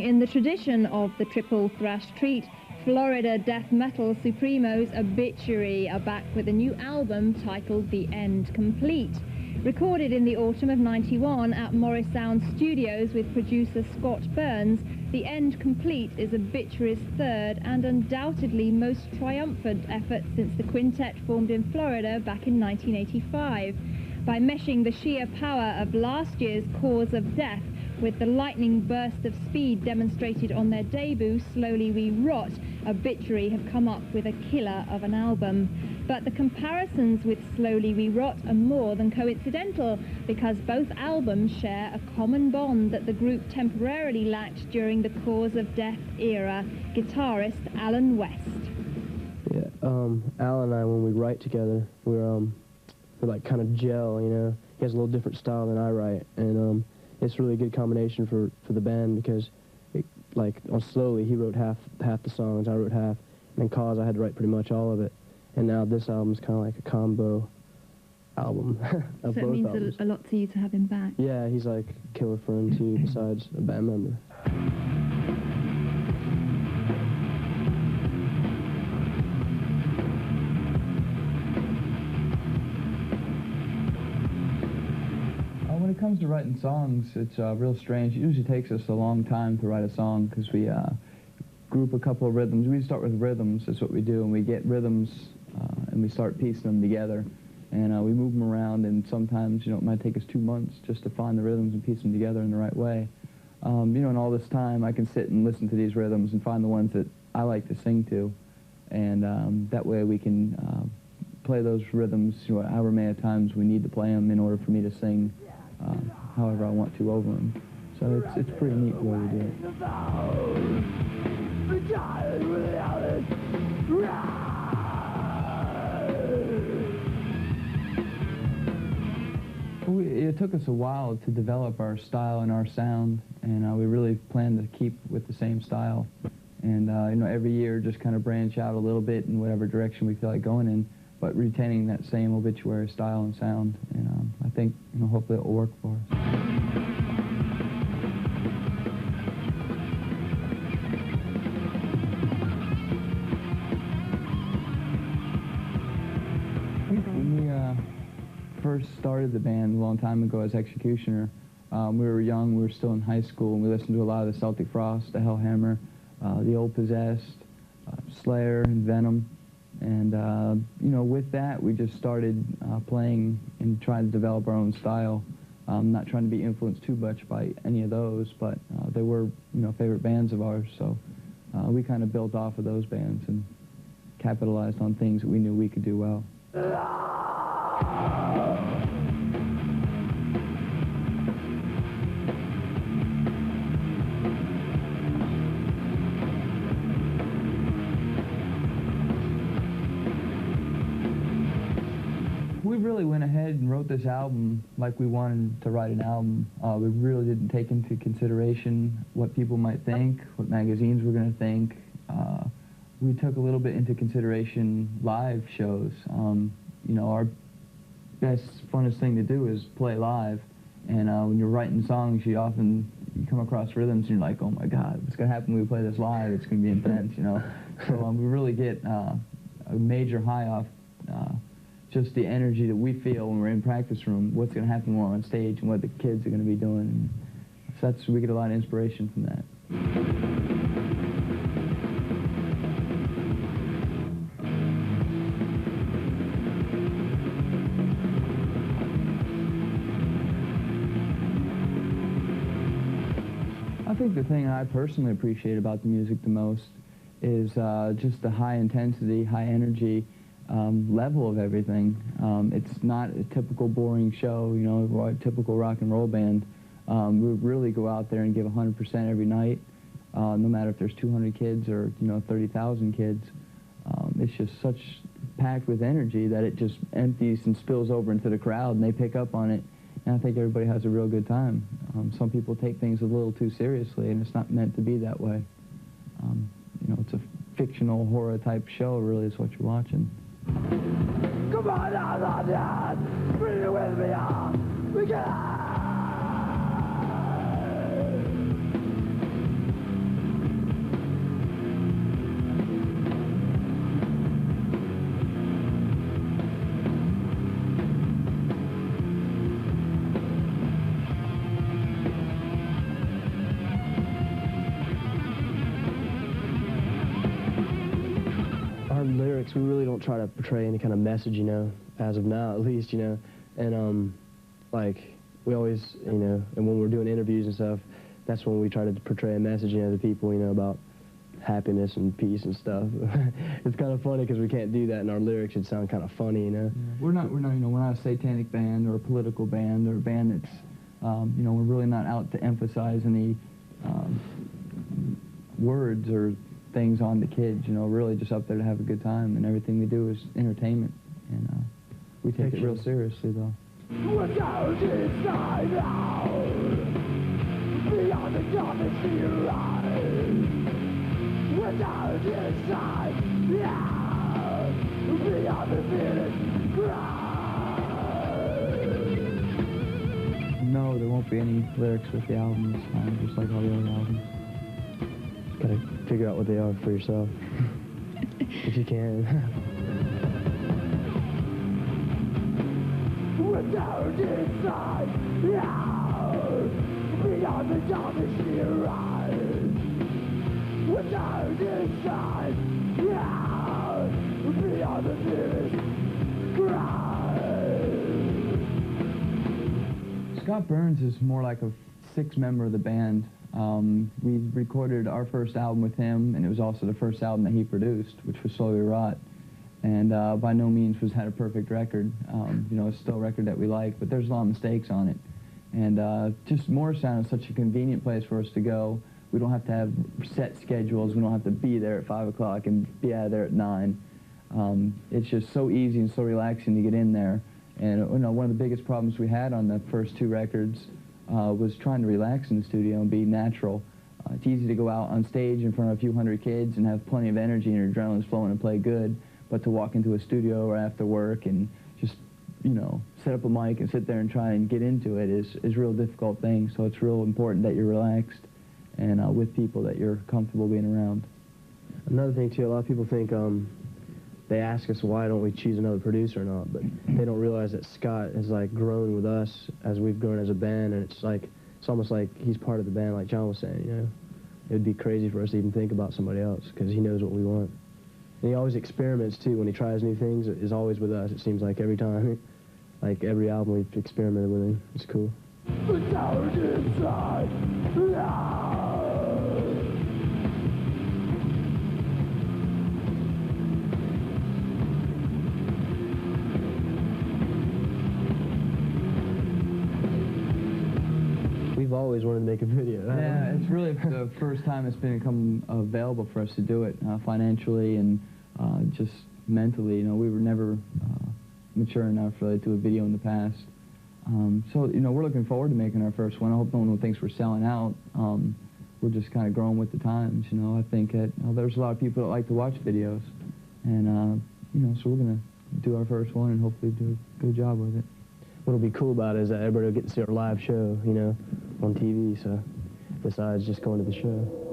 in the tradition of the triple thrash treat, Florida death metal supremos Obituary are back with a new album titled The End Complete. Recorded in the autumn of '91 at Morris Sound Studios with producer Scott Burns, The End Complete is Obituary's third and undoubtedly most triumphant effort since the quintet formed in Florida back in 1985. By meshing the sheer power of last year's Cause of Death with the lightning burst of speed demonstrated on their debut, Slowly We Rot, Obituary have come up with a killer of an album. But the comparisons with Slowly We Rot are more than coincidental, because both albums share a common bond that the group temporarily lacked during the Cause of Death era: guitarist Alan West. Yeah, Alan and I, when we write together, we're like kind of gel, you know. He has a little different style than I write, and it's really a good combination for the band, because like on Slowly he wrote half the songs, I wrote half, and then Cause I had to write pretty much all of it. And now this album's kind of like a combo album of both albums. So it means a lot to you to have him back? Yeah, he's like a killer friend too, besides a band member. When it comes to writing songs, it's real strange. It usually takes us a long time to write a song, because we group a couple of rhythms. We start with rhythms, that's what we do, and we get rhythms and we start piecing them together. And we move them around, and sometimes, you know, it might take us 2 months just to find the rhythms and piece them together in the right way. You know, in all this time, I can sit and listen to these rhythms and find the ones that I like to sing to, and that way we can play those rhythms, you know, however many times we need to play them in order for me to sing however I want to over them. So it's pretty neat the way we do it. It took us a while to develop our style and our sound, and we really plan to keep with the same style. And you know, every year just kind of branch out a little bit in whatever direction we feel like going in, but retaining that same Obituary style and sound. And I think, you know, hopefully it will work for us. When we first started the band a long time ago as Executioner, we were young, we were still in high school, and we listened to a lot of the Celtic Frost, the Hellhammer, the Old Possessed, Slayer, and Venom. And, you know, with that, we just started playing and trying to develop our own style. Not trying to be influenced too much by any of those, but they were, you know, favorite bands of ours. So we kind of built off of those bands and capitalized on things that we knew we could do well. We really went ahead and wrote this album like we wanted to write an album. We really didn't take into consideration what people might think, what magazines were going to think. We took a little bit into consideration live shows. You know, our best, funnest thing to do is play live. And when you're writing songs, you come across rhythms and you're like, oh my God, what's going to happen when we play this live? It's going to be intense, you know. So we really get a major high off just the energy that we feel when we're in practice room, what's going to happen when we're on stage, and what the kids are going to be doing. And so we get a lot of inspiration from that. I think the thing I personally appreciate about the music the most is just the high intensity, high energy level of everything. It's not a typical boring show, you know, a typical rock and roll band. We really go out there and give 100% every night, no matter if there's 200 kids or, you know, 30,000 kids. It's just such packed with energy that it just empties and spills over into the crowd, and they pick up on it, and I think everybody has a real good time. Some people take things a little too seriously, and it's not meant to be that way. You know, it's a fictional horror type show, really, is what you're watching. Come on out, bring it with me on. We can. lyrics, we really don't try to portray any kind of message, you know, as of now, at least, you know. And, like, we always, you know, and when we're doing interviews and stuff, that's when we try to portray a message, you know, to people, you know, about happiness and peace and stuff. It's kind of funny because we can't do that in our lyrics. It'd sound kind of funny, you know. Yeah. We're not, you know, we're not a satanic band or a political band or a band that's, you know, we're really not out to emphasize any words or things on the kids, you know, really just up there to have a good time, and everything we do is entertainment, and we take it real seriously, though. Without inside out, beyond the darkness of your eyes. Without inside out, beyond the finish cry. No, there won't be any lyrics with the album this time, just like all the other albums. Gotta figure out what they are for yourself, if you can. Without inside out, beyond the darkness of your eyes. Without inside out, beyond the finish cry. Scott Burns is more like a sixth member of the band. We recorded our first album with him, and it was also the first album that he produced, which was Slowly Rot. And by no means had a perfect record. You know, it's still a record that we like, but there's a lot of mistakes on it. And just Morristown is such a convenient place for us to go. We don't have to have set schedules. We don't have to be there at 5 o'clock and be out of there at 9. It's just so easy and so relaxing to get in there. And you know, one of the biggest problems we had on the first 2 records was trying to relax in the studio and be natural. It's easy to go out on stage in front of a few hundred kids and have plenty of energy and your adrenaline's flowing and play good, but to walk into a studio or after work and just, you know, set up a mic and sit there and try and get into it is a real difficult thing. So it's real important that you're relaxed and with people that you're comfortable being around. Another thing, too, a lot of people think they ask us why don't we choose another producer or not, but they don't realize that Scott has, like, grown with us as we've grown as a band, and it's like, it's almost like he's part of the band, like John was saying, you know. It would be crazy for us to even think about somebody else, because he knows what we want. And he always experiments, too. When he tries new things, it is always with us, it seems like, every time. Like, every album we've experimented with him. It's cool. Without inside out. We've always wanted to make a video. Yeah, it's really the first time it's become available for us to do it financially and just mentally. You know, we were never mature enough really to do a video in the past. So, you know, we're looking forward to making our first one. I hope no one thinks we're selling out. We're just kind of growing with the times, you know. I think that there's a lot of people that like to watch videos. And, you know, so we're going to do our first one and hopefully do a good job with it. What'll be cool about it is that everybody will get to see our live show, you know, on TV, so besides just going to the show.